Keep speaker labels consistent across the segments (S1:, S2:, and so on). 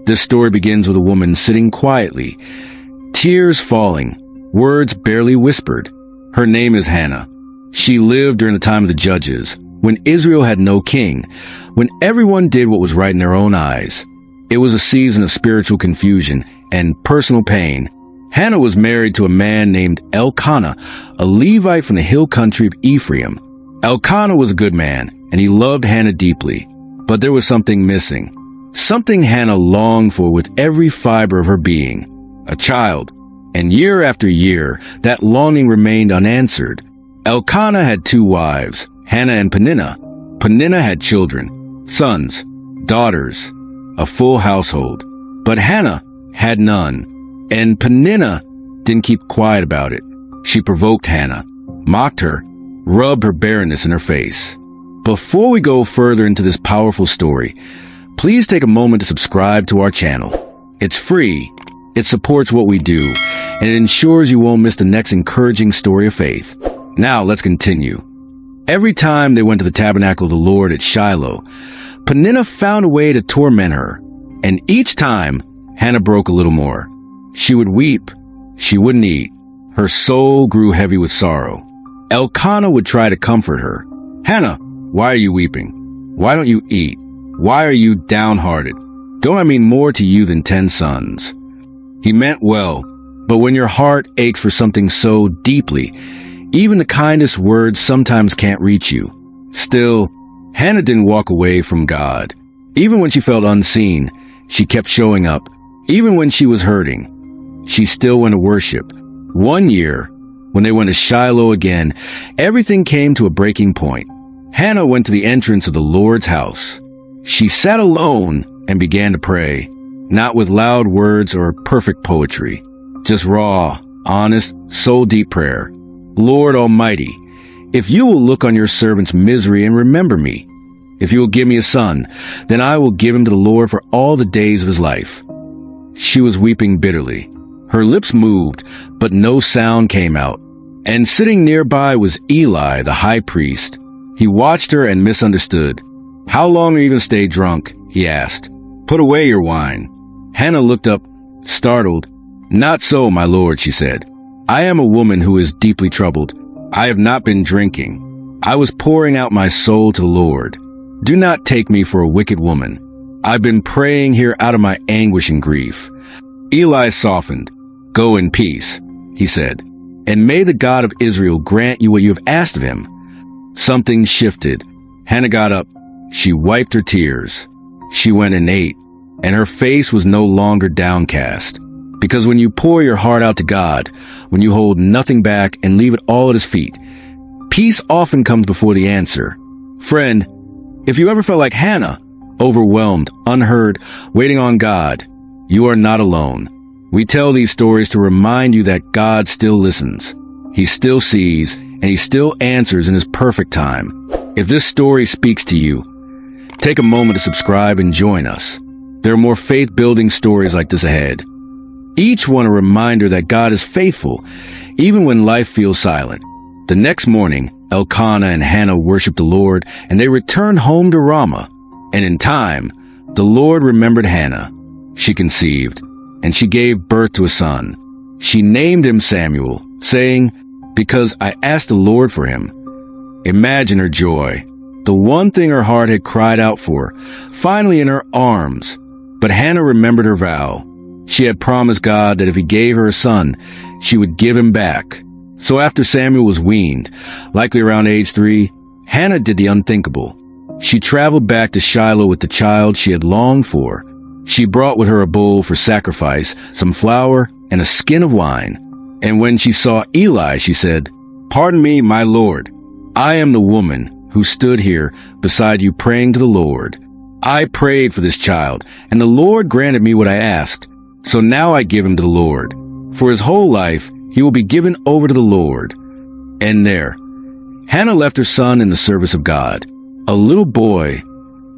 S1: This story begins with a woman sitting quietly, tears falling, words barely whispered. Her name is Hannah. She lived during the time of the judges, when Israel had no king, when everyone did what was right in their own eyes. It was a season of spiritual confusion and personal pain. Hannah was married to a man named Elkanah, a Levite from the hill country of Ephraim. Elkanah was a good man, and he loved Hannah deeply. But there was something missing. Something Hannah longed for with every fiber of her being. A child. And year after year, that longing remained unanswered. Elkanah had 2 wives, Hannah and Peninnah. Peninnah had children, sons, daughters, a full household. But Hannah had none. And Peninnah didn't keep quiet about it. She provoked Hannah, mocked her, rubbed her barrenness in her face. Before we go further into this powerful story, please take a moment to subscribe to our channel. It's free, it supports what we do, and it ensures you won't miss the next encouraging story of faith. Now let's continue. Every time they went to the tabernacle of the Lord at Shiloh, Peninnah found a way to torment her, and each time, Hannah broke a little more. She would weep, she wouldn't eat. Her soul grew heavy with sorrow. Elkanah would try to comfort her. Hannah, why are you weeping? Why don't you eat? Why are you downhearted? Don't I mean more to you than 10 sons? He meant well, but when your heart aches for something so deeply, even the kindest words sometimes can't reach you. Still, Hannah didn't walk away from God. Even when she felt unseen, she kept showing up. Even when she was hurting, she still went to worship. One year, when they went to Shiloh again, everything came to a breaking point. Hannah went to the entrance of the Lord's house. She sat alone and began to pray, not with loud words or perfect poetry, just raw, honest, soul-deep prayer. Lord Almighty, if you will look on your servant's misery and remember me, if you will give me a son, then I will give him to the Lord for all the days of his life. She was weeping bitterly. Her lips moved, but no sound came out. And sitting nearby was Eli, the high priest. He watched her and misunderstood. How long are you going to stay drunk? He asked. Put away your wine. Hannah looked up, startled. Not so, my lord, she said. I am a woman who is deeply troubled. I have not been drinking. I was pouring out my soul to the Lord. Do not take me for a wicked woman. I've been praying here out of my anguish and grief. Eli softened. Go in peace, he said, and may the God of Israel grant you what you have asked of him. Something shifted. Hannah got up. She wiped her tears. She went and ate, and her face was no longer downcast. Because when you pour your heart out to God, when you hold nothing back and leave it all at his feet, peace often comes before the answer. Friend, if you ever felt like Hannah, overwhelmed, unheard, waiting on God, you are not alone. We tell these stories to remind you that God still listens. He still sees, and he still answers in his perfect time. If this story speaks to you, take a moment to subscribe and join us. There are more faith-building stories like this ahead. Each one a reminder that God is faithful, even when life feels silent. The next morning, Elkanah and Hannah worshiped the Lord, and they returned home to Ramah. And in time, the Lord remembered Hannah. She conceived, and she gave birth to a son. She named him Samuel, saying, Because I asked the Lord for him. Imagine her joy. The one thing her heart had cried out for, finally in her arms. But Hannah remembered her vow. She had promised God that if he gave her a son, she would give him back. So after Samuel was weaned, likely around age 3, Hannah did the unthinkable. She traveled back to Shiloh with the child she had longed for. She brought with her a bull for sacrifice, some flour, and a skin of wine. And when she saw Eli, she said, Pardon me, my lord. I am the woman who stood here beside you praying to the Lord. I prayed for this child, and the Lord granted me what I asked. So now I give him to the Lord. For his whole life, he will be given over to the Lord. And there, Hannah left her son in the service of God, a little boy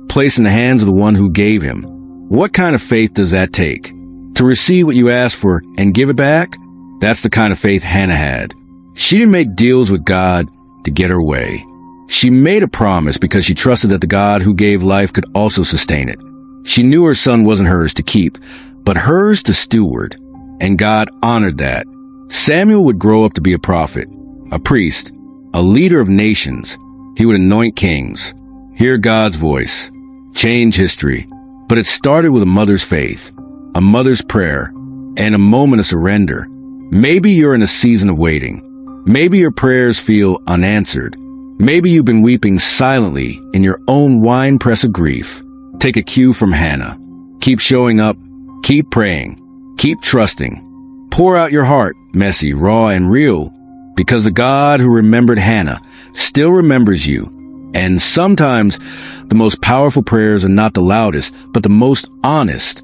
S1: placed in the hands of the one who gave him. What kind of faith does that take? To receive what you ask for and give it back? That's the kind of faith Hannah had. She didn't make deals with God to get her way. She made a promise because she trusted that the God who gave life could also sustain it. She knew her son wasn't hers to keep, but hers to steward, and God honored that. Samuel would grow up to be a prophet, a priest, a leader of nations. He would anoint kings, hear God's voice, change history. But it started with a mother's faith, a mother's prayer, and a moment of surrender. Maybe you're in a season of waiting. Maybe your prayers feel unanswered. Maybe you've been weeping silently in your own winepress of grief. Take a cue from Hannah. Keep showing up, keep praying, keep trusting. Pour out your heart, messy, raw, and real, because the God who remembered Hannah still remembers you. And sometimes the most powerful prayers are not the loudest, but the most honest.